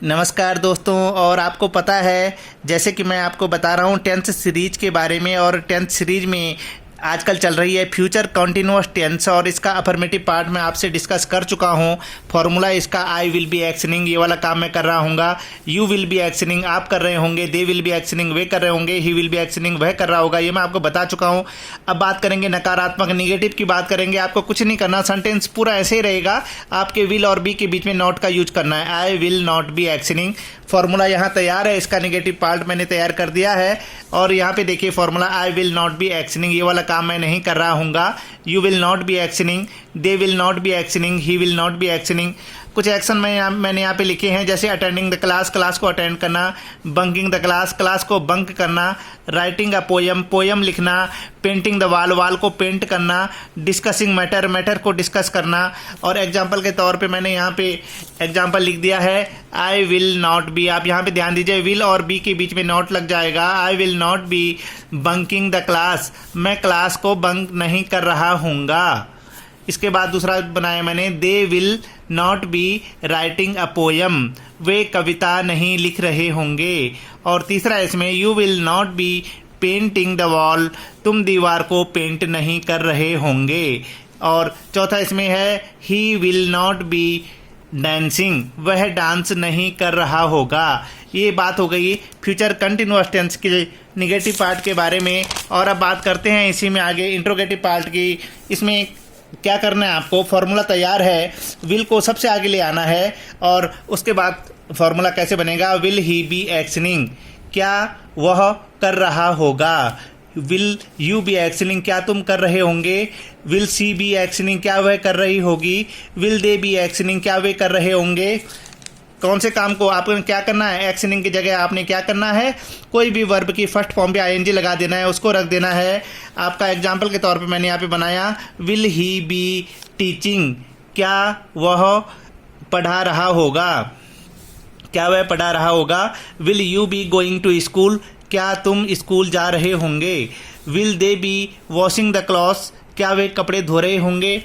नमस्कार दोस्तों। और आपको पता है, जैसे कि मैं आपको बता रहा हूँ टेंथ सीरीज के बारे में। और टेंथ सीरीज में आजकल चल रही है फ्यूचर कंटिन्यूअस टेंस, और इसका अफर्मेटिव पार्ट मैं आपसे डिस्कस कर चुका हूँ। फॉर्मूला इसका आई विल बी एक्शनिंग, ये वाला काम मैं कर रहा हूँगा। यू विल बी एक्शनिंग आप कर रहे होंगे, दे विल बी एक्शनिंग वे कर रहे होंगे, ही विल बी एक्शनिंग वह कर रहा होगा। ये मैं आपको बता चुका हूँ। अब बात करेंगे नकारात्मक निगेटिव की बात करेंगे। आपको कुछ नहीं करना, सेंटेंस पूरा ऐसे ही रहेगा। आपके विल और बी के बीच में नॉट का यूज करना है। I will not be actioning. Formula यहाँ तैयार है, इसका नेगेटिव पार्ट मैंने तैयार कर दिया है। और यहाँ पे देखिए formula I will not be actioning, ये वाला काम मैं नहीं कर रहा हूँगा। You will not be actioning, they will not be actioning, he will not be actioning. कुछ एक्शन मैंने यहाँ पे लिखे हैं, जैसे अटेंडिंग द क्लास, क्लास को अटेंड करना, बंकिंग द क्लास, क्लास को बंक करना, राइटिंग अ पोयम, पोयम लिखना, पेंटिंग द वाल, वाल को पेंट करना, डिस्कसिंग मैटर, मैटर को डिस्कस करना। और एग्जाम्पल के तौर पे मैंने यहाँ पे एग्जाम्पल लिख दिया है आई विल नॉट बी। आप यहाँ पे ध्यान दीजिए, विल और बी के बीच में नॉट लग जाएगा। I will not be bunking the class, मैं क्लास को बंक नहीं कर रहा हूँगा। इसके बाद दूसरा बनाया मैंने, they will not be writing a poem, वे कविता नहीं लिख रहे होंगे। और तीसरा इसमें, you will not be painting the wall, तुम दीवार को पेंट नहीं कर रहे होंगे। और चौथा इसमें है, ही विल नॉट बी डांसिंग, वह डांस नहीं कर रहा होगा। ये बात हो गई फ्यूचर कंटिन्यूअस टेंस के निगेटिव पार्ट के बारे में। और अब बात करते हैं इसी में आगे इंट्रोगेटिव पार्ट की। इसमें क्या करना है आपको, फॉर्मूला तैयार है, विल को सबसे आगे ले आना है। और उसके बाद फॉर्मूला कैसे बनेगा, विल ही बी एक्शनिंग, क्या वह कर रहा होगा। विल यू बी एक्शनिंग, क्या तुम कर रहे होंगे। विल सी बी एक्शनिंग, क्या वह कर रही होगी। विल दे बी एक्शनिंग, क्या वे कर रहे होंगे। कौन से काम को आपको क्या करना है, एक्शनिंग की जगह आपने क्या करना है, कोई भी वर्ब की फर्स्ट फॉर्म पे आईएनजी लगा देना है, उसको रख देना है। आपका एग्जाम्पल के तौर पे मैंने यहाँ पे बनाया, विल ही बी टीचिंग, क्या वह पढ़ा रहा होगा, क्या वह पढ़ा रहा होगा। Will you be going to school, क्या तुम स्कूल जा रहे होंगे। Will they be washing the clothes, क्या वे कपड़े धो रहे होंगे।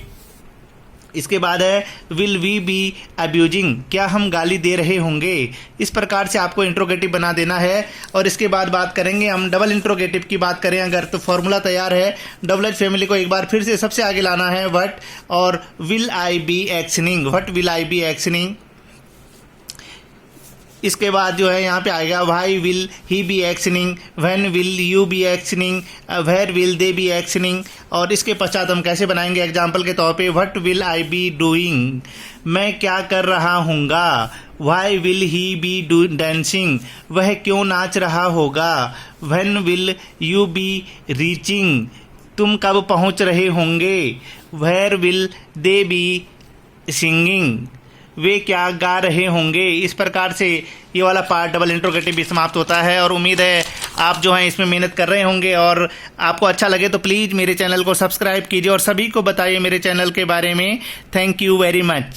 इसके बाद है, विल वी बी अब्यूजिंग, क्या हम गाली दे रहे होंगे। इस प्रकार से आपको इंट्रोगेटिव बना देना है। और इसके बाद बात करेंगे हम डबल इंट्रोगेटिव की। बात करें अगर तो फॉर्मूला तैयार है, डबल एज फैमिली को एक बार फिर से सबसे आगे लाना है, व्हाट और will I be actioning, what will I be actioning. इसके बाद जो है यहाँ पे आएगा, why will he be actioning, when will you be actioning, where will they be actioning. और इसके पश्चात हम कैसे बनाएंगे एग्जाम्पल के तौर पे, what will I be doing, मैं क्या कर रहा हूँगा। Why will he be dancing, वह क्यों नाच रहा होगा। When will you be reaching, तुम कब पहुँच रहे होंगे। Where will they be singing, वे क्या गा रहे होंगे। इस प्रकार से ये वाला पार्ट डबल इंट्रोगेटिव भी समाप्त होता है। और उम्मीद है आप जो हैं इसमें मेहनत कर रहे होंगे। और आपको अच्छा लगे तो प्लीज़ मेरे चैनल को सब्सक्राइब कीजिए और सभी को बताइए मेरे चैनल के बारे में। Thank you very much.